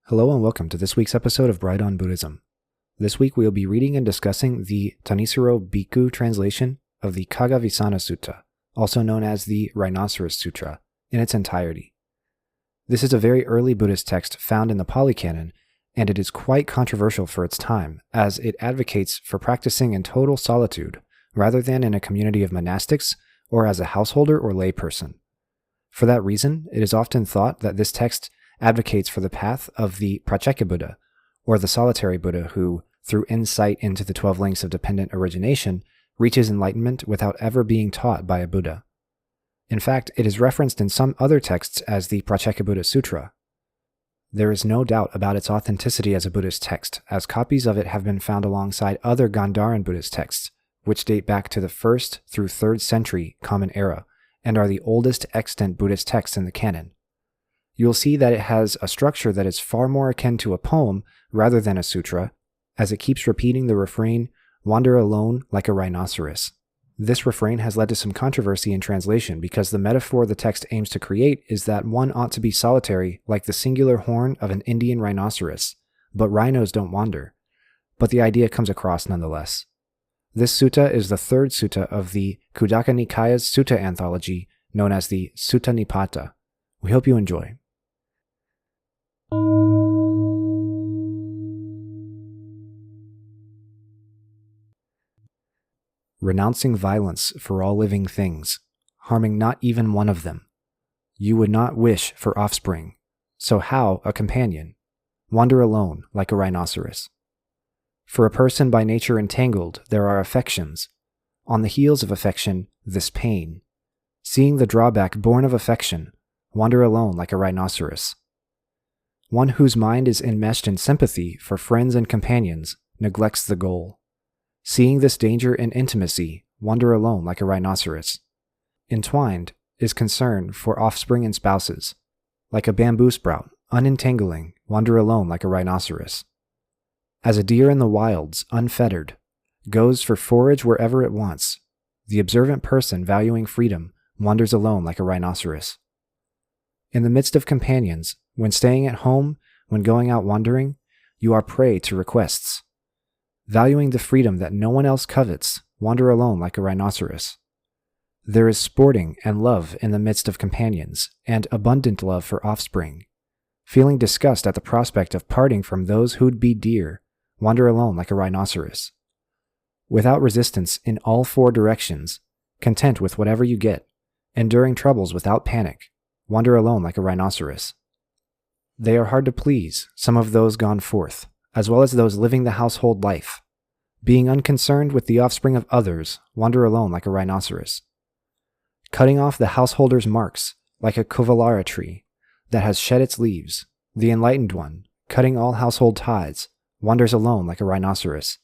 Hello and welcome to this week's episode of Bright on Buddhism. This week we will be reading and discussing the Tanisaro Bhikkhu translation of the Khaggavisana Sutta, also known as the Rhinoceros Sutra, in its entirety. This is a very early Buddhist text found in the Pali Canon, and it is quite controversial for its time, as it advocates for practicing in total solitude, rather than in a community of monastics or as a householder or layperson. For that reason, it is often thought that this text advocates for the path of the Pratyeka Buddha, or the solitary Buddha who, through insight into the 12 links of dependent origination, reaches enlightenment without ever being taught by a Buddha. In fact, it is referenced in some other texts as the Pratyeka Sutra. There is no doubt about its authenticity as a Buddhist text, as copies of it have been found alongside other Gandharan Buddhist texts, which date back to the 1st through 3rd century Common Era, and are the oldest extant Buddhist texts in the canon. You'll see that it has a structure that is far more akin to a poem rather than a sutra, as it keeps repeating the refrain, "Wander alone like a rhinoceros." This refrain has led to some controversy in translation because the metaphor the text aims to create is that one ought to be solitary like the singular horn of an Indian rhinoceros, but rhinos don't wander. But the idea comes across nonetheless. This sutta is the 3rd sutta of the Khuddaka Nikaya's sutta anthology known as the Sutta Nipata. We hope you enjoy. Renouncing violence for all living things, harming not even one of them. You would not wish for offspring, so how a companion? Wander alone like a rhinoceros. For a person by nature entangled, there are affections. On the heels of affection, this pain. Seeing the drawback born of affection, wander alone like a rhinoceros. One whose mind is enmeshed in sympathy for friends and companions neglects the goal. Seeing this danger in intimacy, wander alone like a rhinoceros. Entwined is concern for offspring and spouses. Like a bamboo sprout, unentangling, wander alone like a rhinoceros. As a deer in the wilds, unfettered, goes for forage wherever it wants, the observant person valuing freedom wanders alone like a rhinoceros. In the midst of companions, when staying at home, when going out wandering, you are prey to requests. Valuing the freedom that no one else covets, wander alone like a rhinoceros. There is sporting and love in the midst of companions, and abundant love for offspring. Feeling disgust at the prospect of parting from those who'd be dear, wander alone like a rhinoceros. Without resistance in all 4 directions, content with whatever you get, enduring troubles without panic, wander alone like a rhinoceros. They are hard to please, some of those gone forth, as well as those living the household life. Being unconcerned with the offspring of others, wander alone like a rhinoceros. Cutting off the householder's marks, like a kovalara tree that has shed its leaves, the enlightened one, cutting all household ties, wanders alone like a rhinoceros.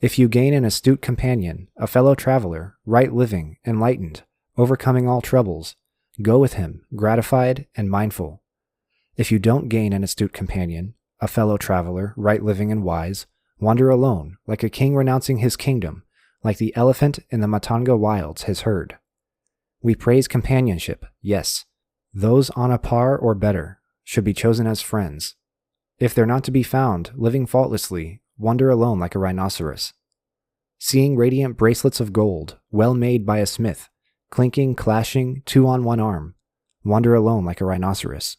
If you gain an astute companion, a fellow traveler, right living, enlightened, overcoming all troubles, go with him, gratified and mindful. If you don't gain an astute companion, a fellow traveler, right living and wise, wander alone, like a king renouncing his kingdom, like the elephant in the Matanga wilds his herd. We praise companionship, yes. Those on a par or better should be chosen as friends. If they're not to be found, living faultlessly, wander alone like a rhinoceros. Seeing radiant bracelets of gold, well made by a smith, clinking, clashing, 2 on 1 arm, wander alone like a rhinoceros.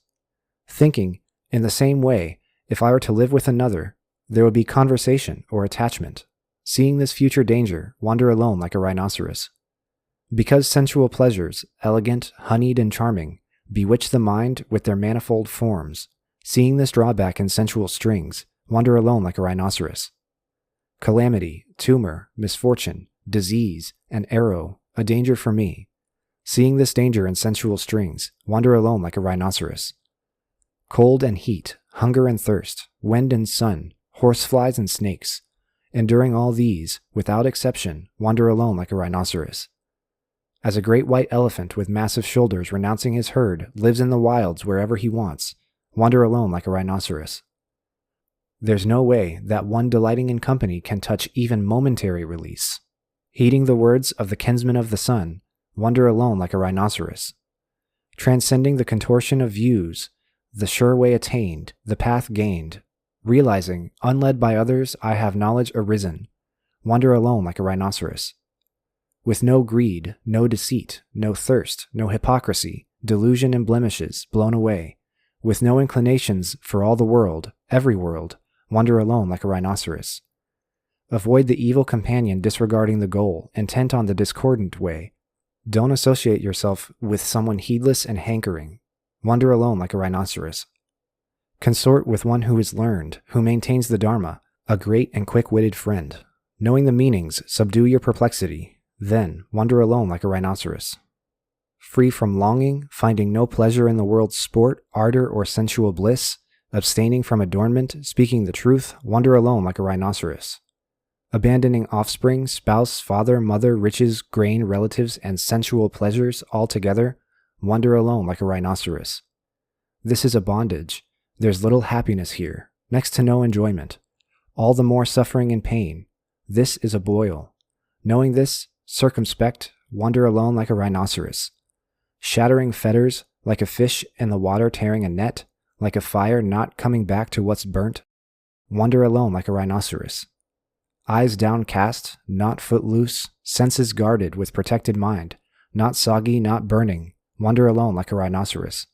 Thinking, in the same way, if I were to live with another, there would be conversation or attachment. Seeing this future danger, wander alone like a rhinoceros. Because sensual pleasures, elegant, honeyed, and charming, bewitch the mind with their manifold forms. Seeing this drawback in sensual strings, wander alone like a rhinoceros. Calamity, tumor, misfortune, disease, an arrow, a danger for me. Seeing this danger in sensual strings, wander alone like a rhinoceros. Cold and heat, hunger and thirst, wind and sun, horseflies and snakes. Enduring all these, without exception, wander alone like a rhinoceros. As a great white elephant with massive shoulders renouncing his herd lives in the wilds wherever he wants, wander alone like a rhinoceros. There's no way that one delighting in company can touch even momentary release. Heeding the words of the kinsman of the sun, wander alone like a rhinoceros. Transcending the contortion of views, the sure way attained, the path gained, realizing, unled by others, I have knowledge arisen, wander alone like a rhinoceros. With no greed, no deceit, no thirst, no hypocrisy, delusion and blemishes, blown away, with no inclinations for all the world, every world, wander alone like a rhinoceros. Avoid the evil companion disregarding the goal, intent on the discordant way. Don't associate yourself with someone heedless and hankering. Wander alone like a rhinoceros. Consort with one who is learned, who maintains the Dharma, a great and quick-witted friend. Knowing the meanings, subdue your perplexity. Then, wander alone like a rhinoceros. Free from longing, finding no pleasure in the world's sport, ardor, or sensual bliss, abstaining from adornment, speaking the truth, wander alone like a rhinoceros. Abandoning offspring, spouse, father, mother, riches, grain, relatives, and sensual pleasures altogether, wander alone like a rhinoceros. This is a bondage. There's little happiness here, next to no enjoyment. All the more suffering and pain. This is a boil. Knowing this, circumspect, wander alone like a rhinoceros. Shattering fetters, like a fish in the water tearing a net, like a fire not coming back to what's burnt, wander alone like a rhinoceros. Eyes downcast, not footloose, senses guarded with protected mind, not soggy, not burning, wander alone like a rhinoceros.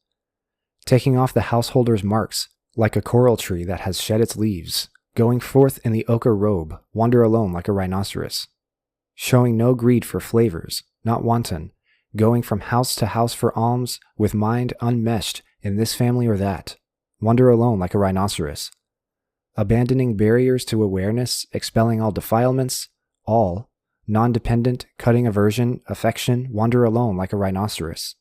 Taking off the householder's marks, like a coral tree that has shed its leaves, going forth in the ochre robe, wander alone like a rhinoceros. Showing no greed for flavors, not wanton, going from house to house for alms, with mind unmeshed in this family or that, wander alone like a rhinoceros. Abandoning barriers to awareness, expelling all defilements, all, non-dependent, cutting aversion, affection, wander alone like a rhinoceros.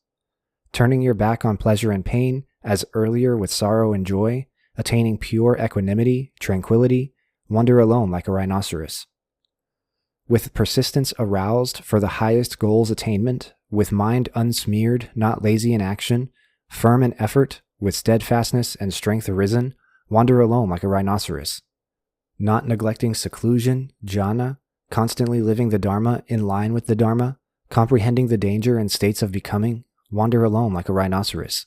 Turning your back on pleasure and pain, as earlier with sorrow and joy, attaining pure equanimity, tranquility, wander alone like a rhinoceros. With persistence aroused for the highest goal's attainment, with mind unsmeared, not lazy in action, firm in effort, with steadfastness and strength arisen, wander alone like a rhinoceros. Not neglecting seclusion, jhana, constantly living the Dharma in line with the Dharma, comprehending the danger and states of becoming, wander alone like a rhinoceros.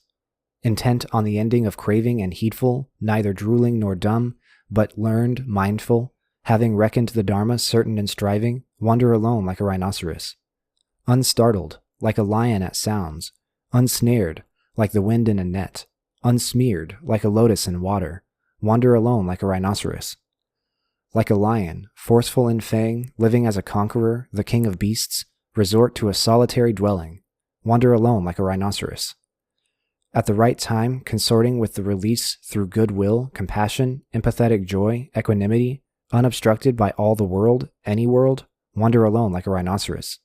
Intent on the ending of craving and heedful, neither drooling nor dumb, but learned, mindful, having reckoned the Dharma certain and striving, wander alone like a rhinoceros. Unstartled, like a lion at sounds, unsnared, like the wind in a net, unsmeared, like a lotus in water, wander alone like a rhinoceros. Like a lion, forceful in fang, living as a conqueror, the king of beasts, resort to a solitary dwelling, wander alone like a rhinoceros. At the right time, consorting with the release through goodwill, compassion, empathetic joy, equanimity, unobstructed by all the world, any world, wander alone like a rhinoceros.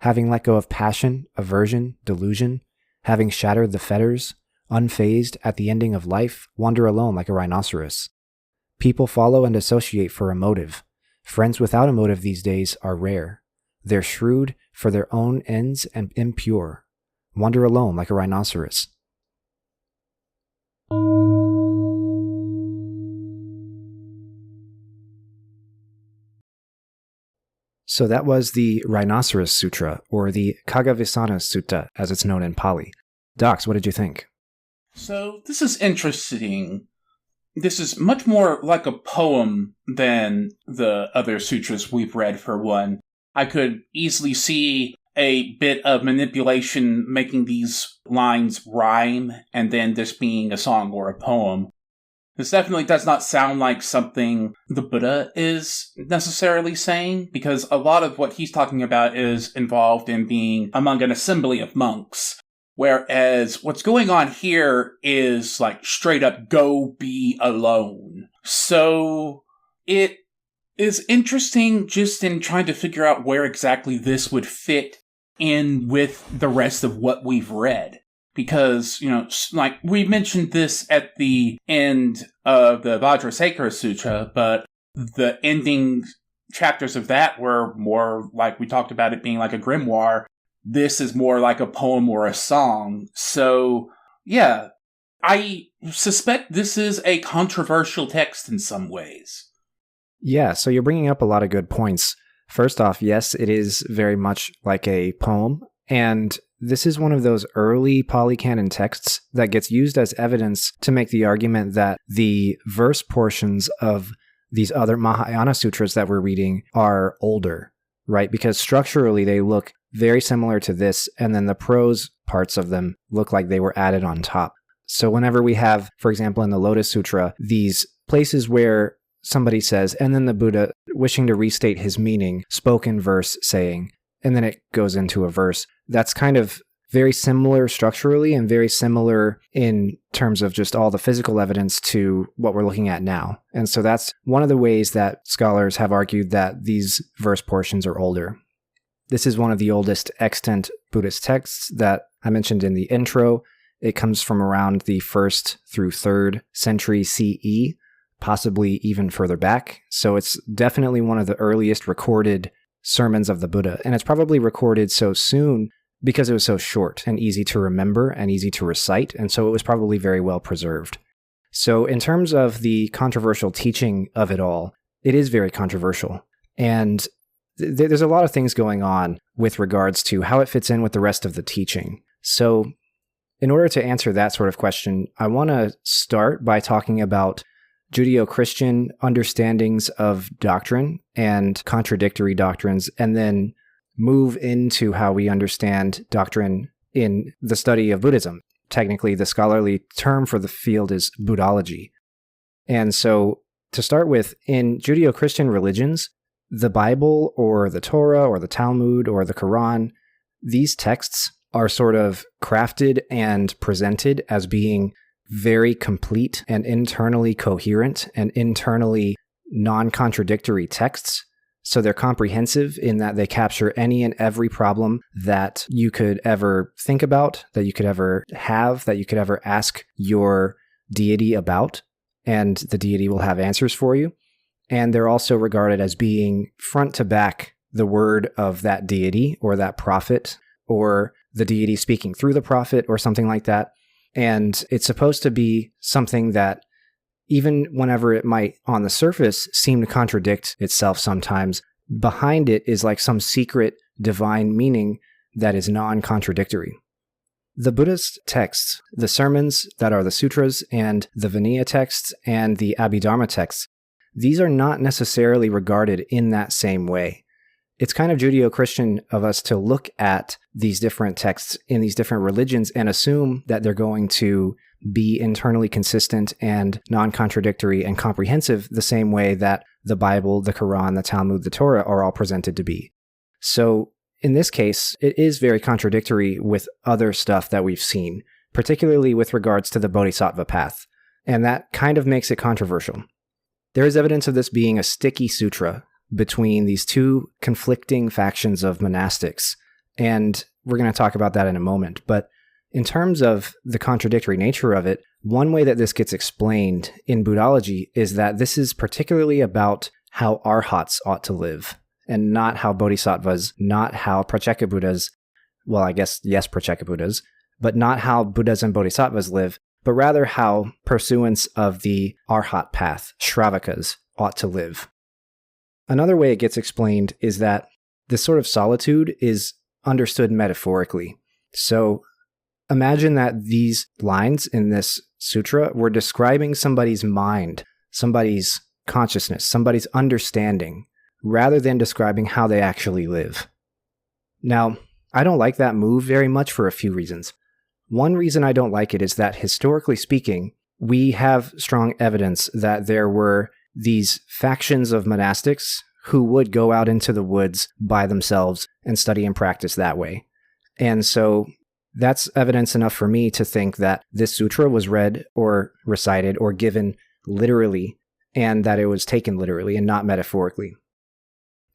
Having let go of passion, aversion, delusion, having shattered the fetters, unfazed at the ending of life, wander alone like a rhinoceros. People follow and associate for a motive. Friends without a motive these days are rare. They're shrewd for their own ends and impure. Wander alone like a rhinoceros. So that was the Rhinoceros Sutra, or the Khaggavisana Sutta, as it's known in Pali. Docs, what did you think? So, this is interesting. This is much more like a poem than the other sutras we've read, for one. I could easily see a bit of manipulation making these lines rhyme, and then this being a song or a poem. This definitely does not sound like something the Buddha is necessarily saying, because a lot of what he's talking about is involved in being among an assembly of monks. Whereas what's going on here is like straight up go be alone. So it is interesting just in trying to figure out where exactly this would fit in with the rest of what we've read. Because, like we mentioned this at the end of the Vajrasekhara Sutra, but the ending chapters of that were more like we talked about it being like a grimoire. This is more like a poem or a song. So, yeah, I suspect this is a controversial text in some ways. Yeah, so you're bringing up a lot of good points. First off, yes, it is very much like a poem, and this is one of those early polycanon texts that gets used as evidence to make the argument that the verse portions of these other Mahayana sutras that we're reading are older, right? Because structurally they look very similar to this, and then the prose parts of them look like they were added on top. So whenever we have, for example, in the Lotus Sutra, these places where somebody says, and then the Buddha, wishing to restate his meaning, spoke in verse saying, and then it goes into a verse, that's kind of very similar structurally and very similar in terms of just all the physical evidence to what we're looking at now. And so that's one of the ways that scholars have argued that these verse portions are older. This is one of the oldest extant Buddhist texts that I mentioned in the intro. It comes from around the 1st through 3rd century CE, possibly even further back. So it's definitely one of the earliest recorded sermons of the Buddha. And it's probably recorded so soon because it was so short and easy to remember and easy to recite. And so it was probably very well preserved. So in terms of the controversial teaching of it all, it is very controversial. And there's a lot of things going on with regards to how it fits in with the rest of the teaching. So in order to answer that sort of question, I want to start by talking about Judeo-Christian understandings of doctrine and contradictory doctrines, and then move into how we understand doctrine in the study of Buddhism. Technically, the scholarly term for the field is Buddhology. And so, to start with, in Judeo-Christian religions, the Bible or the Torah or the Talmud or the Quran, these texts are sort of crafted and presented as being very complete and internally coherent and internally non-contradictory texts. So they're comprehensive in that they capture any and every problem that you could ever think about, that you could ever have, that you could ever ask your deity about, and the deity will have answers for you. And they're also regarded as being front to back the word of that deity or that prophet, or the deity speaking through the prophet or something like that. And it's supposed to be something that, even whenever it might on the surface seem to contradict itself sometimes, behind it is like some secret divine meaning that is non-contradictory. The Buddhist texts, the sermons that are the sutras and the Vinaya texts and the Abhidharma texts, these are not necessarily regarded in that same way. It's kind of Judeo-Christian of us to look at these different texts in these different religions and assume that they're going to be internally consistent and non-contradictory and comprehensive the same way that the Bible, the Quran, the Talmud, the Torah are all presented to be. So in this case, it is very contradictory with other stuff that we've seen, particularly with regards to the Bodhisattva path. And that kind of makes it controversial. There is evidence of this being a sticky sutra between these two conflicting factions of monastics. And we're going to talk about that in a moment. But in terms of the contradictory nature of it, one way that this gets explained in Buddhology is that this is particularly about how arhats ought to live, and not how bodhisattvas, not how pratyeka-buddhas, well, I guess, yes, pratyeka-buddhas, but not how Buddhas and bodhisattvas live, but rather how pursuants of the arhat path, shravakas, ought to live. Another way it gets explained is that this sort of solitude is understood metaphorically. So imagine that these lines in this sutra were describing somebody's mind, somebody's consciousness, somebody's understanding, rather than describing how they actually live. Now, I don't like that move very much for a few reasons. One reason I don't like it is that, historically speaking, we have strong evidence that there were these factions of monastics who would go out into the woods by themselves and study and practice that way. And so that's evidence enough for me to think that this sutra was read or recited or given literally, and that it was taken literally and not metaphorically.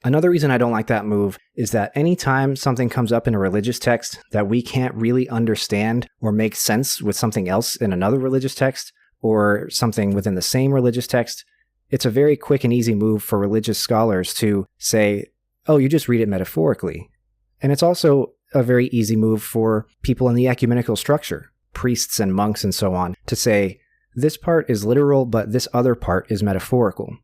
Another reason I don't like that move is that anytime something comes up in a religious text that we can't really understand or make sense with something else in another religious text, or something within the same religious text, it's a very quick and easy move for religious scholars to say, oh, you just read it metaphorically. And it's also a very easy move for people in the ecumenical structure, priests and monks and so on, to say, this part is literal, but this other part is metaphorical.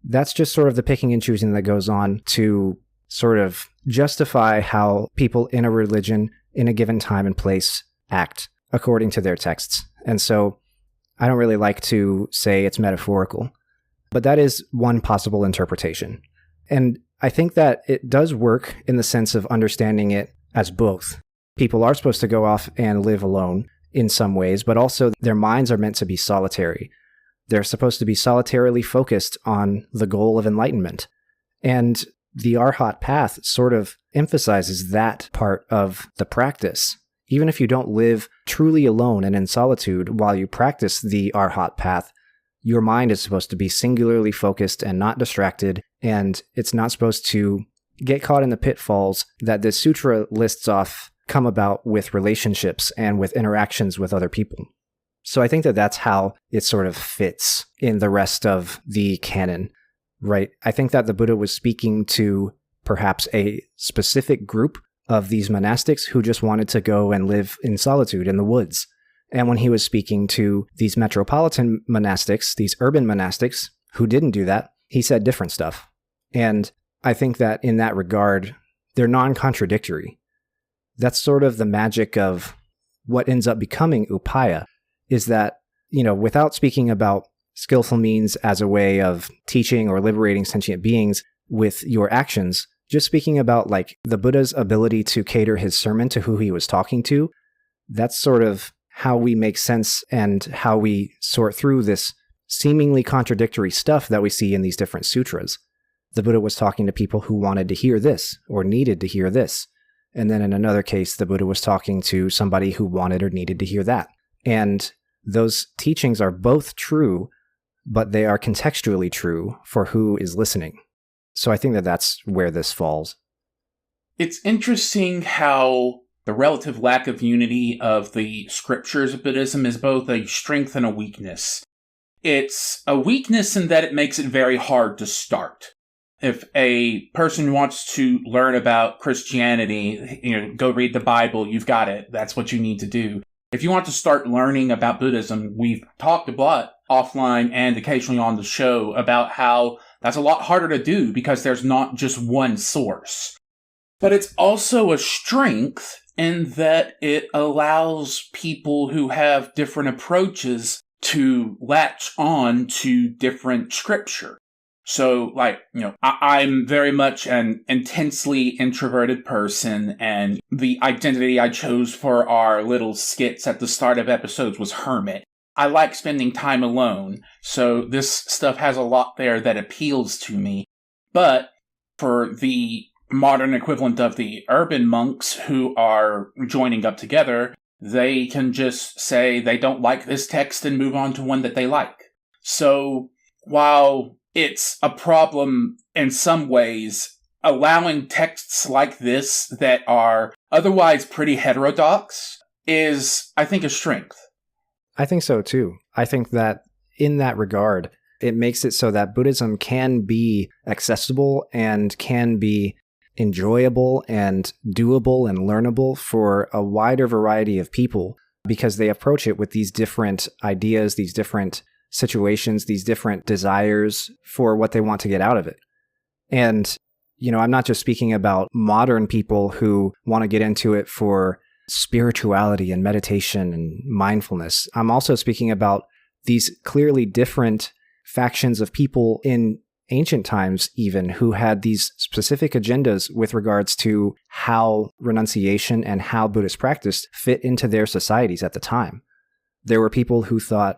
That's just sort of the picking and choosing that goes on to sort of justify how people in a religion in a given time and place act according to their texts. And so I don't really like to say it's metaphorical, but that is one possible interpretation. And I think that it does work in the sense of understanding it as both. People are supposed to go off and live alone in some ways, but also their minds are meant to be solitary. They're supposed to be solitarily focused on the goal of enlightenment. And the Arhat path sort of emphasizes that part of the practice. Even if you don't live truly alone and in solitude while you practice the Arhat path, your mind is supposed to be singularly focused and not distracted, and it's not supposed to get caught in the pitfalls that this sutra lists off come about with relationships and with interactions with other people. So I think that that's how it sort of fits in the rest of the canon, right? I think that the Buddha was speaking to perhaps a specific group of these monastics who just wanted to go and live in solitude in the woods. And when he was speaking to these metropolitan monastics, these urban monastics who didn't do that, he said different stuff. And I think that in that regard, they're non-contradictory. That's sort of the magic of what ends up becoming upaya, is that, without speaking about skillful means as a way of teaching or liberating sentient beings with your actions, just speaking about like the Buddha's ability to cater his sermon to who he was talking to, that's sort of how we make sense and how we sort through this seemingly contradictory stuff that we see in these different sutras. The Buddha was talking to people who wanted to hear this or needed to hear this. And then in another case, the Buddha was talking to somebody who wanted or needed to hear that. And those teachings are both true, but they are contextually true for who is listening. So I think that that's where this falls. It's interesting how the relative lack of unity of the scriptures of Buddhism is both a strength and a weakness. It's a weakness in that it makes it very hard to start. If a person wants to learn about Christianity, go read the Bible, you've got it. That's what you need to do. If you want to start learning about Buddhism, we've talked a lot offline and occasionally on the show about how that's a lot harder to do because there's not just one source. But it's also a strength in that it allows people who have different approaches to latch on to different scripture. So, I'm very much an intensely introverted person, and the identity I chose for our little skits at the start of episodes was hermit. I like spending time alone, so this stuff has a lot there that appeals to me. But for the modern equivalent of the urban monks who are joining up together, they can just say they don't like this text and move on to one that they like. So, while it's a problem in some ways, allowing texts like this that are otherwise pretty heterodox is, I think, a strength. I think so too. I think that in that regard, it makes it so that Buddhism can be accessible and can be enjoyable and doable and learnable for a wider variety of people because they approach it with these different ideas, these different situations, these different desires for what they want to get out of it. And, I'm not just speaking about modern people who want to get into it for spirituality and meditation and mindfulness. I'm also speaking about these clearly different factions of people in ancient times even who had these specific agendas with regards to how renunciation and how Buddhist practice fit into their societies at the time. There were people who thought,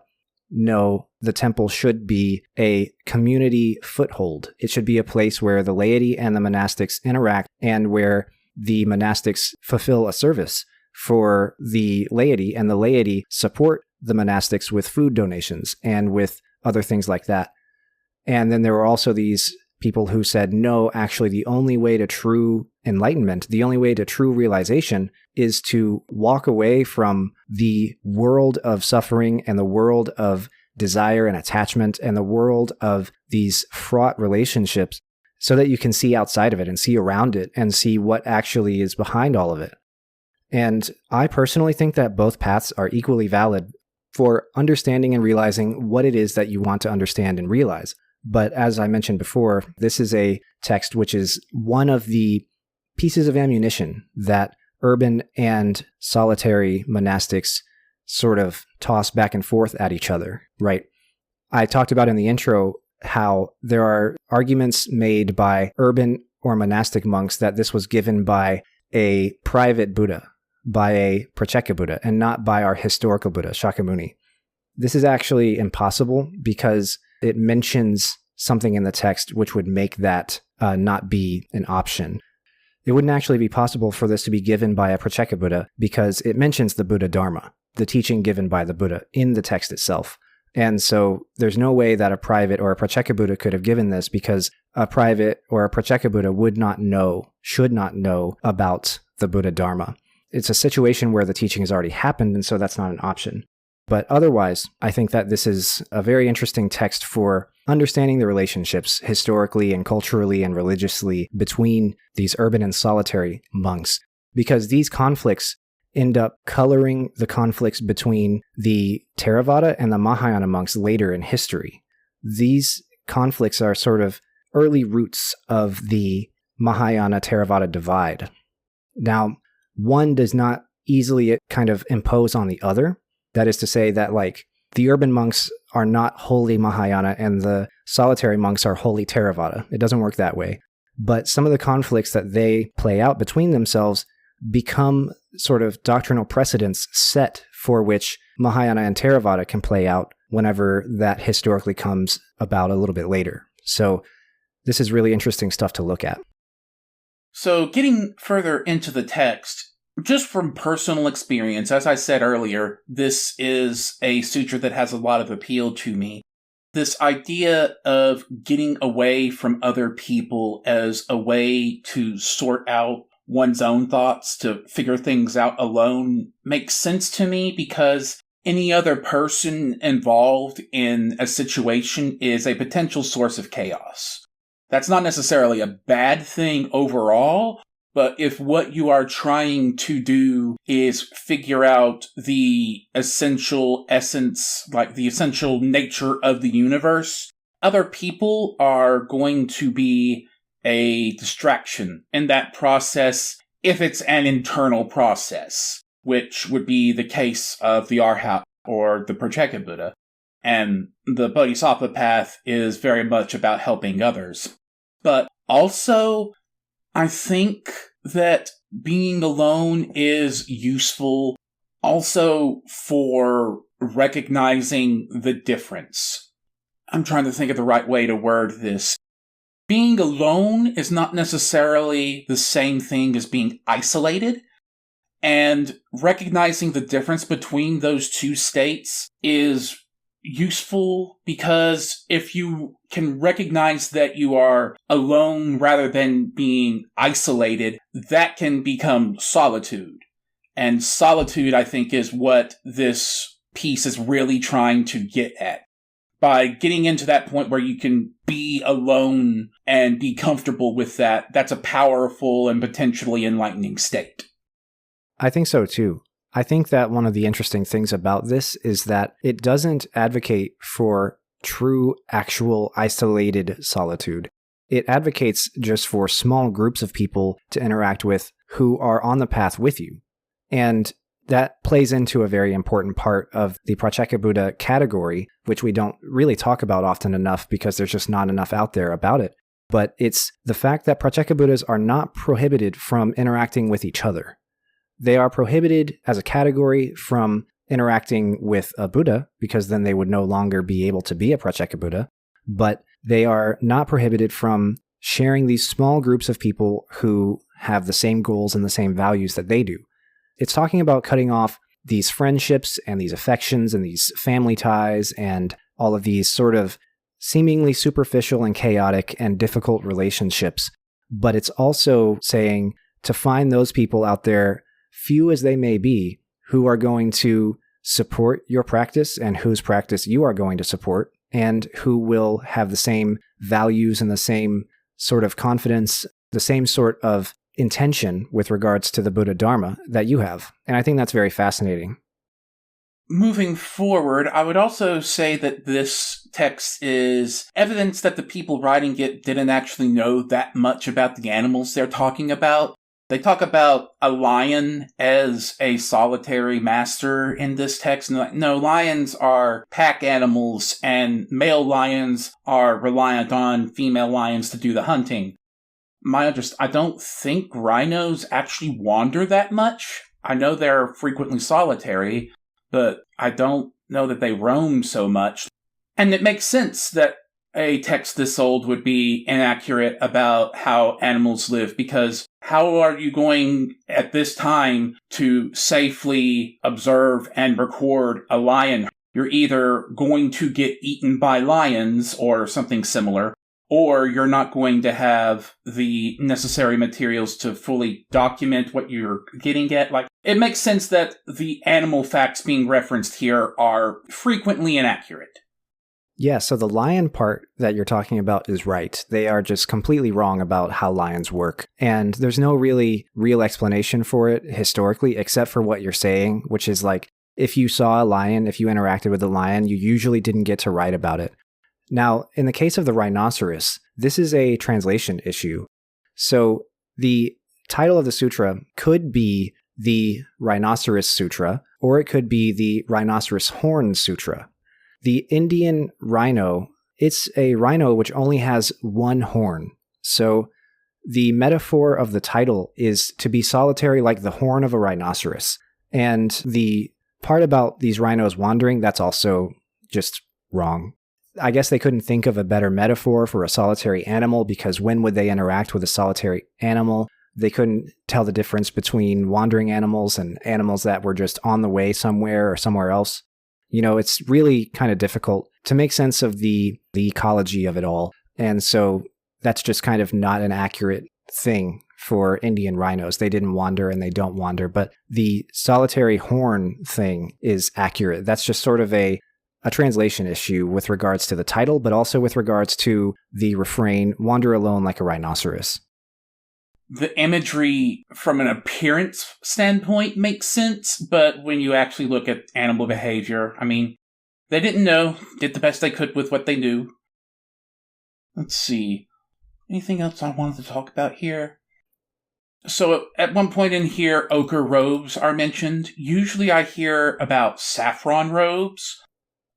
no, the temple should be a community foothold. It should be a place where the laity and the monastics interact and where the monastics fulfill a service for the laity, and the laity support the monastics with food donations and with other things like that. And then there were also these people who said, no, actually, the only way to true enlightenment, the only way to true realization is to walk away from the world of suffering and the world of desire and attachment and the world of these fraught relationships so that you can see outside of it and see around it and see what actually is behind all of it. And I personally think that both paths are equally valid for understanding and realizing what it is that you want to understand and realize. But as I mentioned before, this is a text which is one of the pieces of ammunition that urban and solitary monastics sort of toss back and forth at each other, right? I talked about in the intro how there are arguments made by urban or monastic monks that this was given by a private Buddha, by a Pratyeka Buddha, and not by our historical Buddha, Shakyamuni. This is actually impossible because it mentions something in the text which would make that not be an option. It wouldn't actually be possible for this to be given by a Pratyeka Buddha because it mentions the Buddha Dharma, the teaching given by the Buddha in the text itself. And so there's no way that a private or a Pratyeka Buddha could have given this because a private or a Pratyeka Buddha would not know, should not know about the Buddha Dharma. It's a situation where the teaching has already happened, and so that's not an option. But otherwise, I think that this is a very interesting text for understanding the relationships historically and culturally and religiously between these urban and solitary monks, because these conflicts end up coloring the conflicts between the Theravada and the Mahayana monks later in history. These conflicts are sort of early roots of the Mahayana-Theravada divide. Now, one does not easily kind of impose on the other. That is to say that, like, the urban monks are not wholly Mahayana and the solitary monks are wholly Theravada. It doesn't work that way. But some of the conflicts that they play out between themselves become sort of doctrinal precedents set for which Mahayana and Theravada can play out whenever that historically comes about a little bit later. So this is really interesting stuff to look at. So getting further into the text, just from personal experience, as I said earlier, this is a sutra that has a lot of appeal to me. This idea of getting away from other people as a way to sort out one's own thoughts, to figure things out alone, makes sense to me because any other person involved in a situation is a potential source of chaos. That's not necessarily a bad thing overall, but if what you are trying to do is figure out the essential essence, like the essential nature of the universe, other people are going to be a distraction in that process if it's an internal process, which would be the case of the Arhat or the Pratyeka Buddha. And the Bodhisattva path is very much about helping others. But also, I think that being alone is useful also for recognizing the difference. I'm trying to think of the right way to word this. Being alone is not necessarily the same thing as being isolated, and recognizing the difference between those two states is useful because if you can recognize that you are alone rather than being isolated, that can become solitude. And solitude, I think, is what this piece is really trying to get at. By getting into that point where you can be alone and be comfortable with that, that's a powerful and potentially enlightening state. I think so too. I think that one of the interesting things about this is that it doesn't advocate for true, actual, isolated solitude. It advocates just for small groups of people to interact with who are on the path with you. And that plays into a very important part of the Pratyeka Buddha category, which we don't really talk about often enough because there's just not enough out there about it. But it's the fact that Pratyeka Buddhas are not prohibited from interacting with each other. They are prohibited as a category from interacting with a Buddha, because then they would no longer be able to be a Pratyeka Buddha, but they are not prohibited from sharing these small groups of people who have the same goals and the same values that they do. It's talking about cutting off these friendships and these affections and these family ties and all of these sort of seemingly superficial and chaotic and difficult relationships. But it's also saying to find those people out there, few as they may be, who are going to support your practice and whose practice you are going to support, and who will have the same values and the same sort of confidence, the same sort of intention with regards to the Buddha Dharma that you have. And I think that's very fascinating. Moving forward, I would also say that this text is evidence that the people writing it didn't actually know that much about the animals they're talking about. They talk about a lion as a solitary master in this text. No, lions are pack animals, and male lions are reliant on female lions to do the hunting. I don't think rhinos actually wander that much. I know they're frequently solitary, but I don't know that they roam so much. And it makes sense that a text this old would be inaccurate about how animals live, because how are you going at this time to safely observe and record a lion? You're either going to get eaten by lions or something similar, or you're not going to have the necessary materials to fully document what you're getting at. Like, it makes sense that the animal facts being referenced here are frequently inaccurate. Yeah, so the lion part that you're talking about is right. They are just completely wrong about how lions work. And there's no really real explanation for it historically, except for what you're saying, which is like, if you saw a lion, if you interacted with a lion, you usually didn't get to write about it. Now, in the case of the rhinoceros, this is a translation issue. So the title of the sutra could be the Rhinoceros Sutra, or it could be the Rhinoceros Horn Sutra. The Indian rhino, it's a rhino which only has one horn. So the metaphor of the title is to be solitary like the horn of a rhinoceros. And the part about these rhinos wandering, that's also just wrong. I guess they couldn't think of a better metaphor for a solitary animal, because when would they interact with a solitary animal? They couldn't tell the difference between wandering animals and animals that were just on the way somewhere or somewhere else. You know, it's really kind of difficult to make sense of the ecology of it all. And so that's just kind of not an accurate thing for Indian rhinos. They didn't wander and they don't wander. But the solitary horn thing is accurate. That's just sort of a translation issue with regards to the title, but also with regards to the refrain, wander alone like a rhinoceros. The imagery from an appearance standpoint makes sense, but when you actually look at animal behavior, I mean, they didn't know, did the best they could with what they knew. Let's see. Anything else I wanted to talk about here? So at one point in here, ochre robes are mentioned. Usually I hear about saffron robes.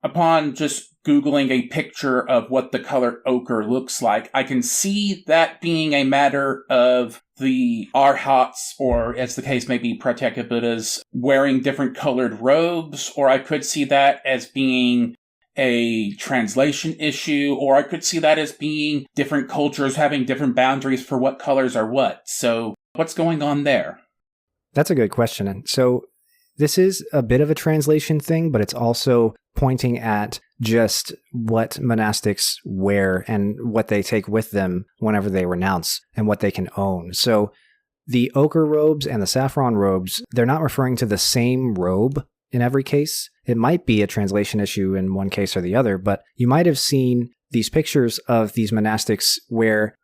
Upon just Googling a picture of what the color ochre looks like, I can see that being a matter of the arhats, or as the case may be, Pratyeka Buddhas, wearing different colored robes, or I could see that as being a translation issue, or I could see that as being different cultures having different boundaries for what colors are what. So what's going on there? That's a good question. And so this is a bit of a translation thing, but it's also pointing at just what monastics wear and what they take with them whenever they renounce and what they can own. So the ochre robes and the saffron robes, they're not referring to the same robe in every case. It might be a translation issue in one case or the other, but you might have seen these pictures of these monastics where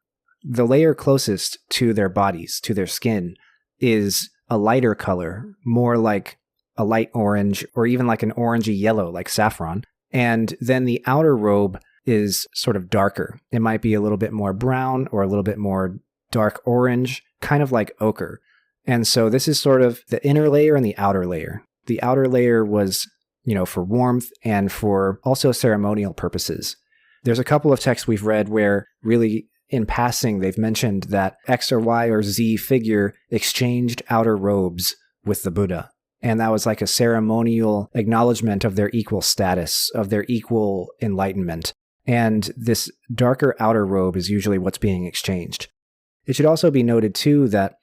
the layer closest to their bodies, to their skin, is a lighter color, more like a light orange, or even like an orangey yellow, like saffron. And then the outer robe is sort of darker. It might be a little bit more brown or a little bit more dark orange, kind of like ochre. And so this is sort of the inner layer and the outer layer. The outer layer was, for warmth and for also ceremonial purposes. There's a couple of texts we've read where really in passing they've mentioned that X or Y or Z figure exchanged outer robes with the Buddha. And that was like a ceremonial acknowledgement of their equal status, of their equal enlightenment. And this darker outer robe is usually what's being exchanged. It should also be noted, too, that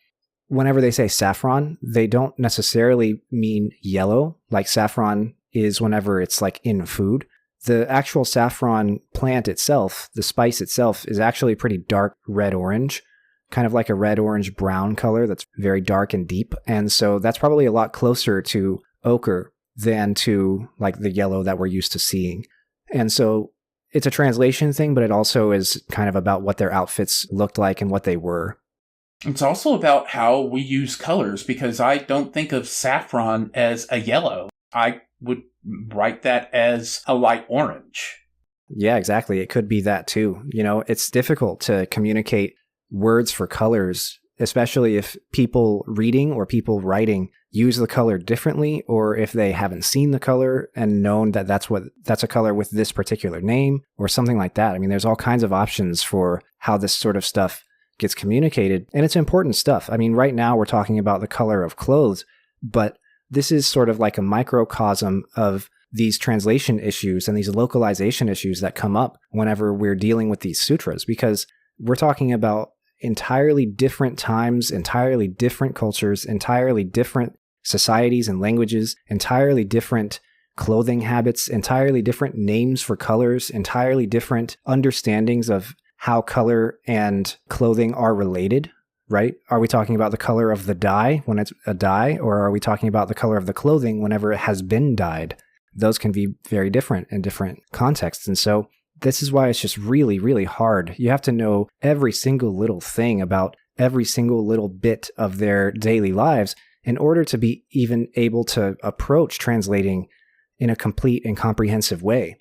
whenever they say saffron, they don't necessarily mean yellow, like saffron is whenever it's like in food. The actual saffron plant itself, the spice itself, is actually pretty dark red-orange, kind of like a red-orange brown color that's very dark and deep. And so that's probably a lot closer to ochre than to like the yellow that we're used to seeing. And so it's a translation thing, but it also is kind of about what their outfits looked like and what they were. It's also about how we use colors, because I don't think of saffron as a yellow. I would write that as a light orange. Yeah, exactly. It could be that too. It's difficult to communicate words for colors especially if people reading or people writing use the color differently, or if they haven't seen the color and known that that's a color with this particular name or something like that. I mean, there's all kinds of options for how this sort of stuff gets communicated, and it's important stuff. I mean, right now we're talking about the color of clothes, but this is sort of like a microcosm of these translation issues and these localization issues that come up whenever we're dealing with these sutras, because we're talking about entirely different times, entirely different cultures, entirely different societies and languages, entirely different clothing habits, entirely different names for colors, entirely different understandings of how color and clothing are related, right? Are we talking about the color of the dye when it's a dye, or are we talking about the color of the clothing whenever it has been dyed? Those can be very different in different contexts. And so this is why it's just really, really hard. You have to know every single little thing about every single little bit of their daily lives in order to be even able to approach translating in a complete and comprehensive way.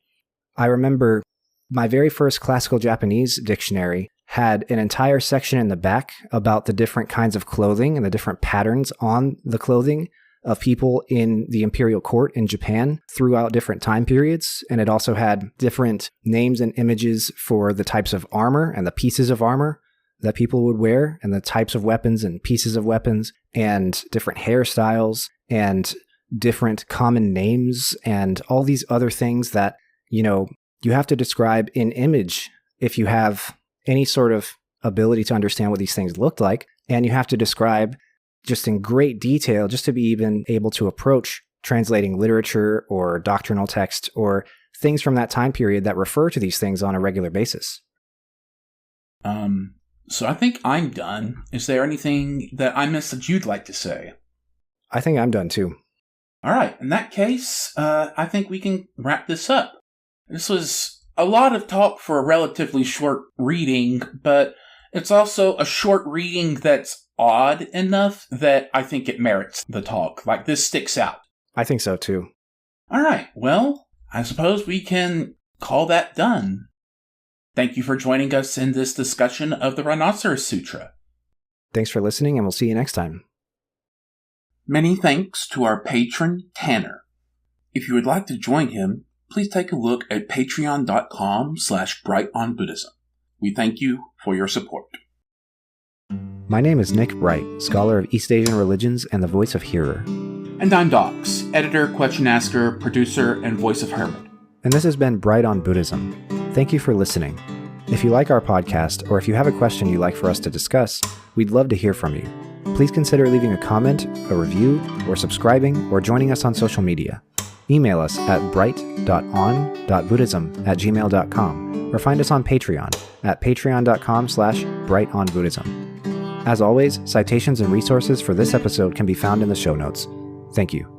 I remember my very first classical Japanese dictionary had an entire section in the back about the different kinds of clothing and the different patterns on the clothing of people in the imperial court in Japan throughout different time periods. And it also had different names and images for the types of armor and the pieces of armor that people would wear, and the types of weapons and pieces of weapons, and different hairstyles and different common names and all these other things that, you know, you have to describe in image if you have any sort of ability to understand what these things looked like. And you have to describe just in great detail just to be even able to approach translating literature or doctrinal text or things from that time period that refer to these things on a regular basis. So I think I'm done. Is there anything that I missed that you'd like to say? I think I'm done too. All right. In that case, I think we can wrap this up. This was a lot of talk for a relatively short reading, but it's also a short reading that's odd enough that I think it merits the talk. Like, this sticks out. I think so too. All right. Well, I suppose we can call that done. Thank you for joining us in this discussion of the Rhinoceros Sutra. Thanks for listening, and we'll see you next time. Many thanks to our patron, Tanner. If you would like to join him, please take a look at patreon.com/brightonbuddhism. We thank you for your support. My name is Nick Bright, scholar of East Asian religions and the voice of Hearer. And I'm Docs, editor, question asker, producer, and voice of Hermit. And this has been Bright on Buddhism. Thank you for listening. If you like our podcast, or if you have a question you'd like for us to discuss, we'd love to hear from you. Please consider leaving a comment, a review, or subscribing, or joining us on social media. Email us at bright.on.buddhism@gmail.com, or find us on Patreon at patreon.com/brightonbuddhism. As always, citations and resources for this episode can be found in the show notes. Thank you.